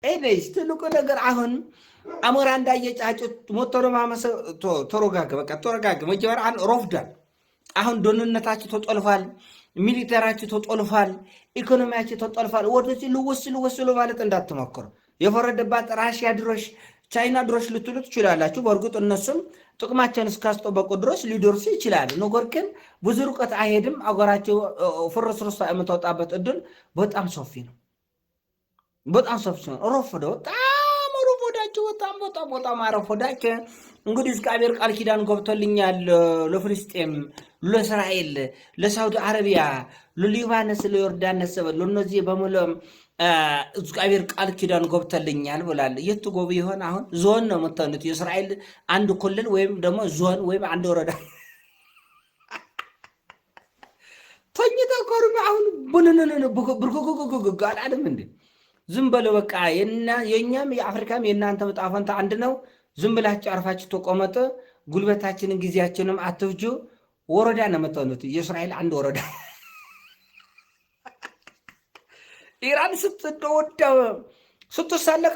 ኤነስ ትልቁ ነገር አሁን አሞራ እንዳየጫጩት ሞተሮ ማመሰ ተረጋጋ፣ በቃ ተረጋጋ። መጀመሪያ ሮፍዳል። አሁን ደህንነታችሁ ተጠልፏል፣ ሚሊተራችሁ ተጠልፏል፣ ኢኮኖሚያችሁ ተጠልፏል። ወደዚህ ልወስሉ ማለት እንዳትሞክሩ። የፈረደባት ራሽያ ድሮሽ፣ ቻይና ድሮሽ ልትሉ ትችላላችሁ። በእርግጥ እነሱም ጥቅማቸውን እስካስጠበቁ ድረስ ሊደርሱ ይችላሉ። ነገር ግን ብዙ ርቀት አይሄድም። አገራቸው ፍርስርሷ የምትወጣበት እድል በጣም ሰፊ ነው። በጣም ሰፊ ነው። ረፈደ፣ በጣም ረፈዳቸው። በጣም አረፈዳቸው። እንግዲህ እግዚአብሔር ቃል ኪዳን ገብቶልኛል ለፍልስጤም፣ ለእስራኤል፣ ለሳውዲ አረቢያ፣ ለሊባኖስ፣ ለዮርዳኖስ ለእነዚህ በሙሉ እግዚአብሔር ቃል ኪዳን ገብቶልኛል ብላል። የት ጎብ ይሆን? አሁን ዞን ነው የምትሆኑት። የእስራኤል አንድ ክልል ወይም ደግሞ ዞን ወይም አንድ ወረዳ ተኝተ ኮርም አሁን ቡንንን ብርጉጉጉጉ አላለም እንዴ? ዝም በለው በቃ። የእኛም የአፍሪካም የእናንተ ዕጣ ፈንታ አንድ ነው። ዝም ብላችሁ አርፋችሁ ተቆመጠ። ጉልበታችንን ጊዜያችንም አትፍጁ። ወረዳ ነው የምትሆኑት። የእስራኤል አንድ ወረዳ ኢራን ስትወደው ስትሳለቅ